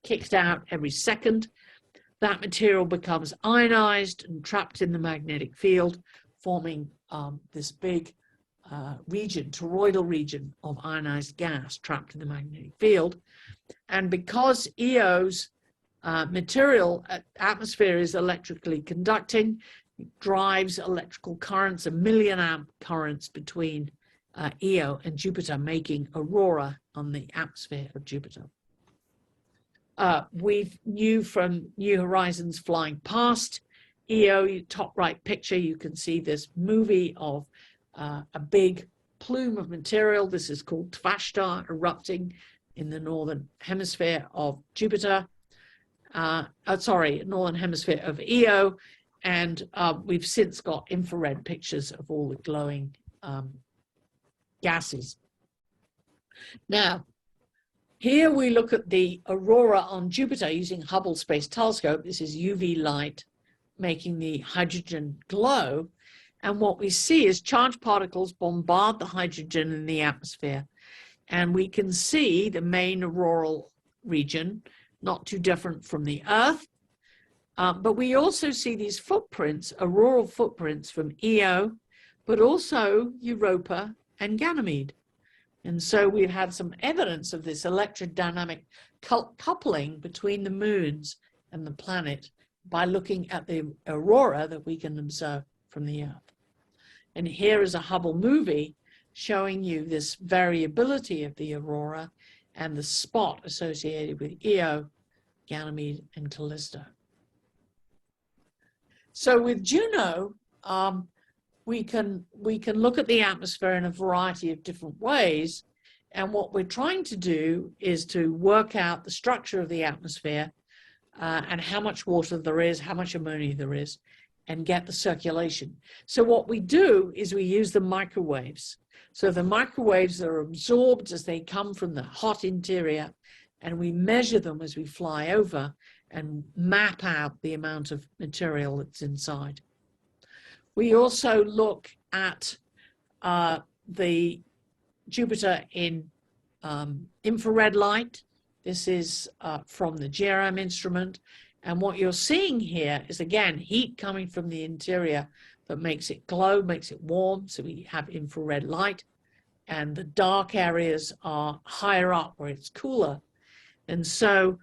kicked out every second. That material becomes ionized and trapped in the magnetic field, forming this big region, toroidal region of ionized gas trapped in the magnetic field. And because Io's material atmosphere is electrically conducting, it drives electrical currents, 1 million amp currents between Io and Jupiter, making aurora on the atmosphere of Jupiter. We knew from New Horizons flying past Io, top right picture, you can see this movie of a big plume of material. This is called Tvashtar, erupting in the northern hemisphere of Jupiter. Northern hemisphere of Io. And we've since got infrared pictures of all the glowing gases. Now, here we look at the aurora on Jupiter using Hubble Space Telescope. This is UV light making the hydrogen glow. And what we see is charged particles bombard the hydrogen in the atmosphere. And we can see the main auroral region, not too different from the Earth. But we also see these footprints, auroral footprints from Io, but also Europa and Ganymede. And so we've had some evidence of this electrodynamic coupling between the moons and the planet by looking at the aurora that we can observe from the Earth. And here is a Hubble movie showing you this variability of the aurora and the spot associated with Io, Ganymede, and Callisto. So with Juno, we can look at the atmosphere in a variety of different ways. And what we're trying to do is to work out the structure of the atmosphere and how much water there is, how much ammonia there is, and get the circulation. So what we do is we use the microwaves. So the microwaves are absorbed as they come from the hot interior, and we measure them as we fly over and map out the amount of material that's inside. We also look at the Jupiter in infrared light. This is from the GRM instrument. And what you're seeing here is, again, heat coming from the interior that makes it glow, makes it warm. So we have infrared light. And the dark areas are higher up where it's cooler. And so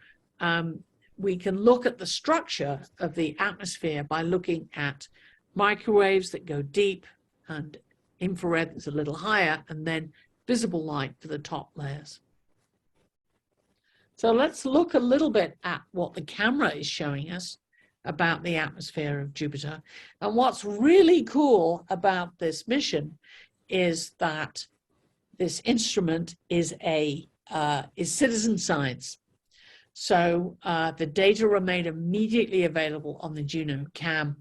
we can look at the structure of the atmosphere by looking at microwaves that go deep and infrared that's a little higher, and then visible light for the top layers. So let's look a little bit at what the camera is showing us about the atmosphere of Jupiter. And what's really cool about this mission is that this instrument is citizen science. So the data are made immediately available on the Juno CAM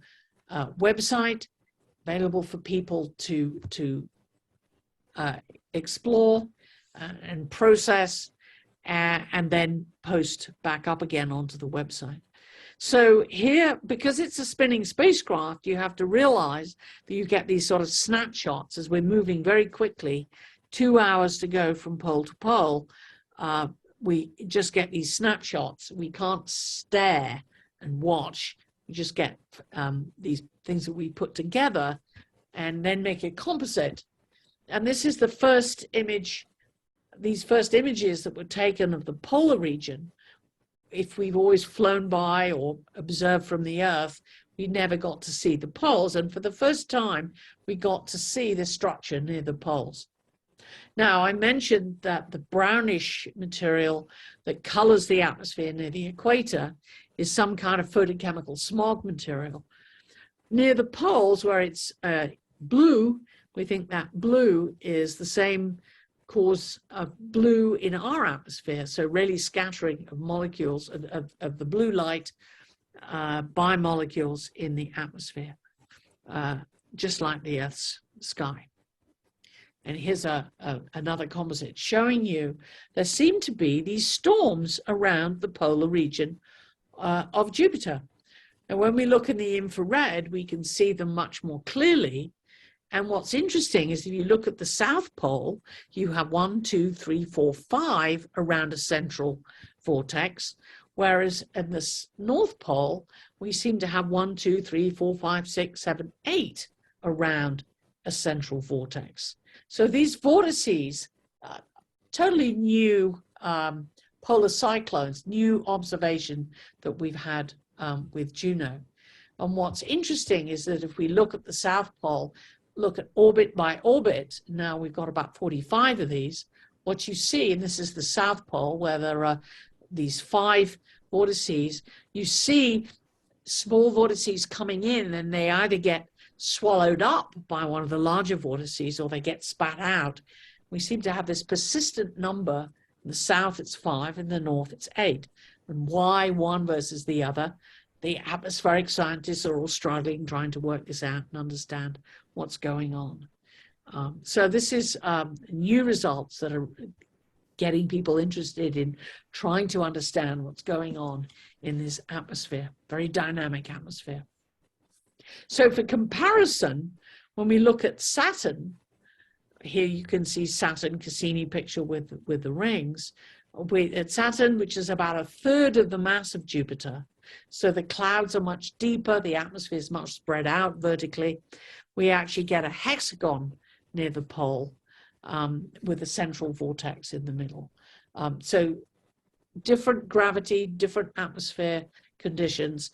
website, available for people to explore and process, and then post back up again onto the website. So here, because it's a spinning spacecraft, you have to realize that you get these sort of snapshots as we're moving very quickly, 2 hours to go from pole to pole. We just get these snapshots. We can't stare and watch. We just get these things that we put together and then make a composite. And this is the first image, these first images that were taken of the polar region. If we've always flown by or observed from the Earth, we never got to see the poles. And for the first time, we got to see the structure near the poles. Now, I mentioned that the brownish material that colors the atmosphere near the equator is some kind of photochemical smog material. Near the poles, where it's blue, we think that blue is the same cause of blue in our atmosphere, so really scattering of molecules of the blue light by molecules in the atmosphere, just like the Earth's sky. And here's another composite showing you there seem to be these storms around the polar region of Jupiter. And when we look in the infrared, we can see them much more clearly. And what's interesting is if you look at the South Pole, you have 1, 2, 3, 4, 5 around a central vortex, whereas in the North Pole, we seem to have 1, 2, 3, 4, 5, 6, 7, 8 around a central vortex. So these vortices, totally new polar cyclones, new observation that we've had with Juno. And what's interesting is that if we look at the South Pole, look at orbit by orbit, now we've got about 45 of these, what you see, and this is the South Pole where there are these 5 vortices, you see small vortices coming in and they either get swallowed up by one of the larger vortices or they get spat out. We seem to have this persistent number. In the south, it's 5. In the north, it's 8. And why one versus the other? The atmospheric scientists are all struggling, trying to work this out and understand what's going on. So this is new results that are getting people interested in trying to understand what's going on in this atmosphere, very dynamic atmosphere. So for comparison, when we look at Saturn, here you can see Saturn, Cassini picture with the rings. At Saturn, which is about 1/3 of the mass of Jupiter, so the clouds are much deeper, the atmosphere is much spread out vertically. We actually get a hexagon near the pole with a central vortex in the middle. So different gravity, different atmosphere conditions,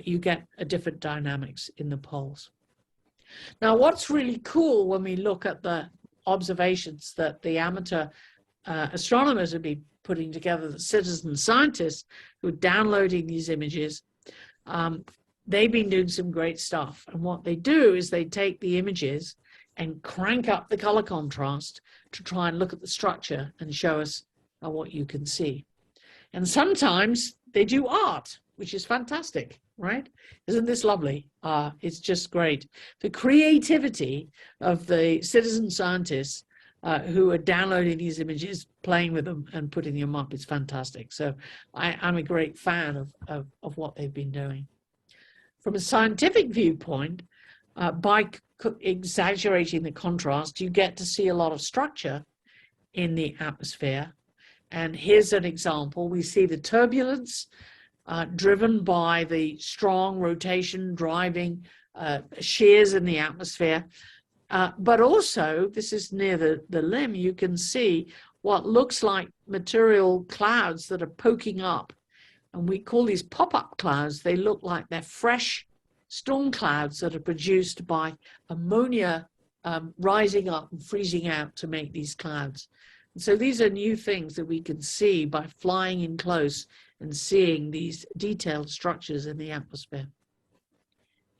you get a different dynamics in the poles. Now, what's really cool when we look at the observations that the amateur astronomers have been putting together, the citizen scientists who are downloading these images, they've been doing some great stuff. And what they do is they take the images and crank up the color contrast to try and look at the structure and show us what you can see. And sometimes they do art, which is fantastic, right? Isn't this lovely? It's just great. The creativity of the citizen scientists who are downloading these images, playing with them and putting them up is fantastic. So I'm a great fan of what they've been doing. From a scientific viewpoint, by exaggerating the contrast, you get to see a lot of structure in the atmosphere. And here's an example. We see the turbulence driven by the strong rotation driving shears in the atmosphere. But also, this is near the limb, you can see what looks like material clouds that are poking up. And we call these pop-up clouds. They look like they're fresh storm clouds that are produced by ammonia rising up and freezing out to make these clouds. And so these are new things that we can see by flying in close and seeing these detailed structures in the atmosphere.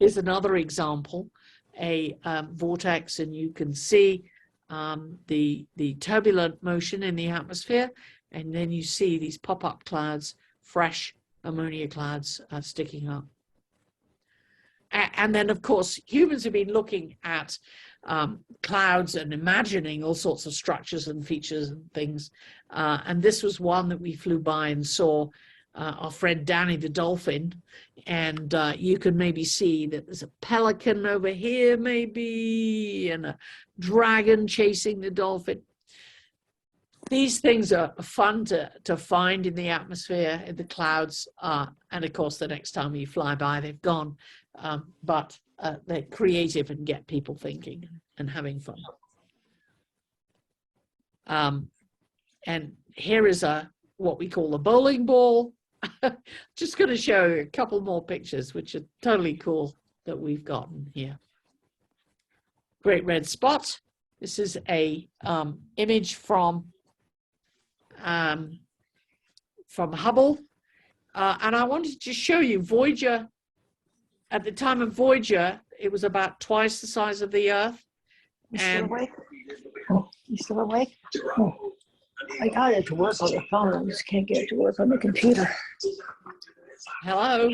Here's another example, a vortex, and you can see the turbulent motion in the atmosphere, and then you see these pop-up clouds, fresh ammonia clouds sticking up. And then, of course, humans have been looking at clouds and imagining all sorts of structures and features and things. And this was one that we flew by and saw our friend Danny the dolphin. And you can maybe see that there's a pelican over here, maybe, and a dragon chasing the dolphin. These things are fun to find in the atmosphere, in the clouds. And of course, the next time you fly by, they've gone. But they're creative and get people thinking and having fun. And here is what we call a bowling ball. Just going to show you a couple more pictures, which are totally cool that we've gotten here. Great red spot. This is a image from Hubble. And I wanted to show you Voyager. At the time of Voyager, it was about twice the size of the Earth. You still awake? Oh, you still awake? Oh. I got it to work on the phone. I just can't get it to work on the computer. Hello?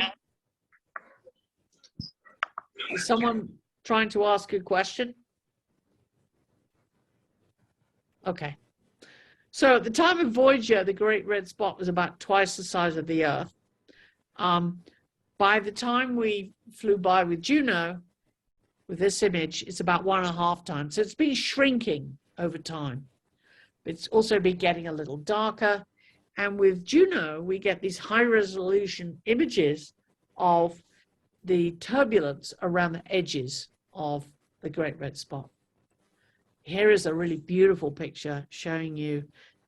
Is someone trying to ask a question? Okay. So at the time of Voyager, the Great Red Spot was about twice the size of the Earth. By the time we flew by with Juno, with this image, it's about 1.5 times. So it's been shrinking over time. It's also been getting a little darker. And with Juno, we get these high resolution images of the turbulence around the edges of the Great Red Spot. Here is a really beautiful picture showing you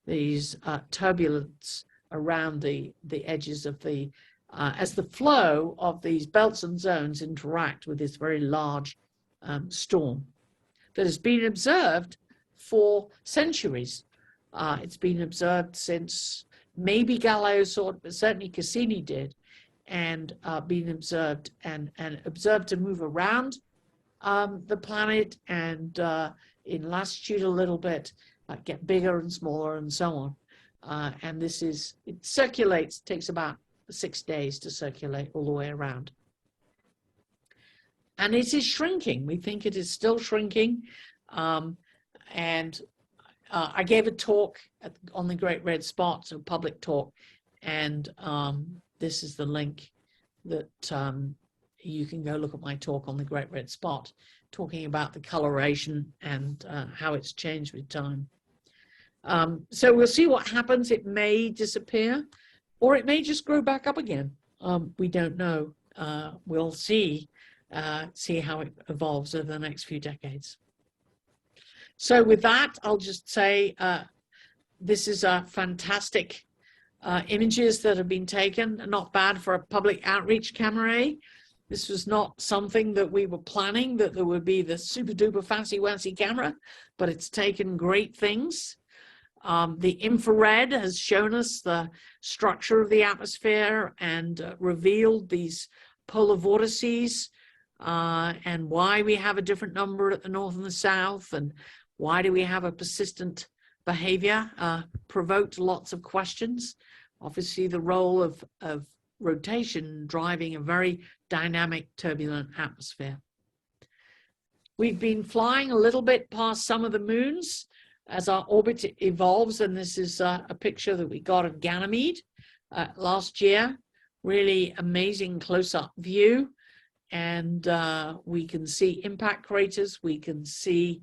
these turbulence around the edges of the, as the flow of these belts and zones interact with this very large storm that has been observed for centuries. It's been observed since maybe Galileo saw it, but certainly Cassini did and been observed and observed to move around the planet and in latitude a little bit, get bigger and smaller and so on. And this is, it circulates, takes about 6 days to circulate all the way around. And it is shrinking. We think it is still shrinking. I gave a talk on the Great Red Spot, a public talk, and this is the link that you can go look at my talk on the Great Red Spot, talking about the coloration and how it's changed with time. So we'll see what happens. It may disappear, or it may just grow back up again. We don't know. We'll see how it evolves over the next few decades. So with that, I'll just say this is a fantastic images that have been taken. Not bad for a public outreach camera. This was not something that we were planning, that there would be the super duper fancy wancy camera, but it's taken great things. The infrared has shown us the structure of the atmosphere and revealed these polar vortices and why we have a different number at the north and the south, and why do we have a persistent behavior, provoked lots of questions. Obviously, the role of rotation driving a very dynamic, turbulent atmosphere. We've been flying a little bit past some of the moons as our orbit evolves, and this is a picture that we got of Ganymede last year. Really amazing close-up view, and we can see impact craters, we can see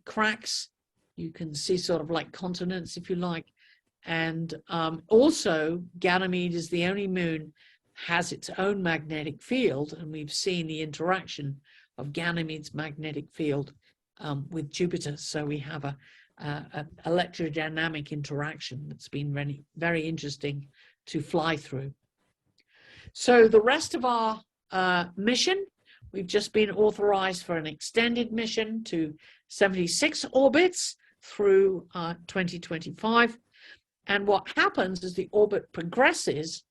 cracks, you can see sort of like continents, if you like. And also Ganymede is the only moon has its own magnetic field, and we've seen the interaction of Ganymede's magnetic field with Jupiter. So we have a electrodynamic interaction that's been very, very interesting to fly through. So the rest of our mission, we've just been authorized for an extended mission to 76 orbits through 2025. And what happens as the orbit progresses,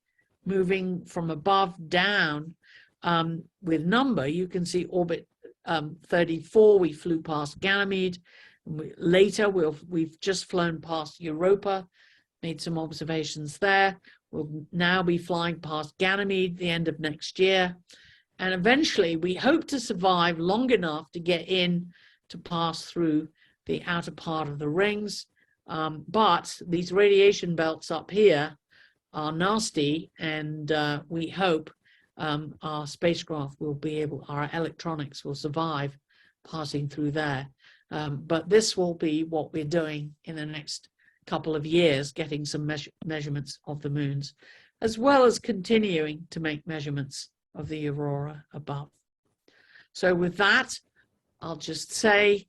moving from above down with number, you can see orbit 34, we flew past Ganymede. Later, we've just flown past Europa, made some observations there. We'll now be flying past Ganymede the end of next year. And eventually, we hope to survive long enough to get in to pass through the outer part of the rings. But these radiation belts up here are nasty, and we hope our spacecraft will be able, our electronics will survive passing through there. But this will be what we're doing in the next couple of years, getting some measurements of the moons, as well as continuing to make measurements of the aurora above. So with that, I'll just say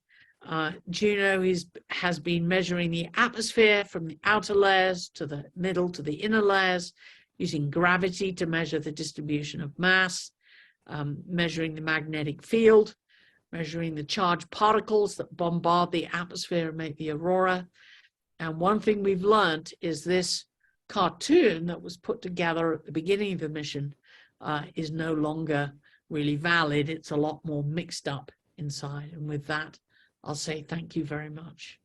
Juno has been measuring the atmosphere from the outer layers to the middle to the inner layers, using gravity to measure the distribution of mass, measuring the magnetic field, measuring the charged particles that bombard the atmosphere and make the aurora. And one thing we've learned is this cartoon that was put together at the beginning of the mission is no longer really valid. It's a lot more mixed up inside. And with that, I'll say thank you very much.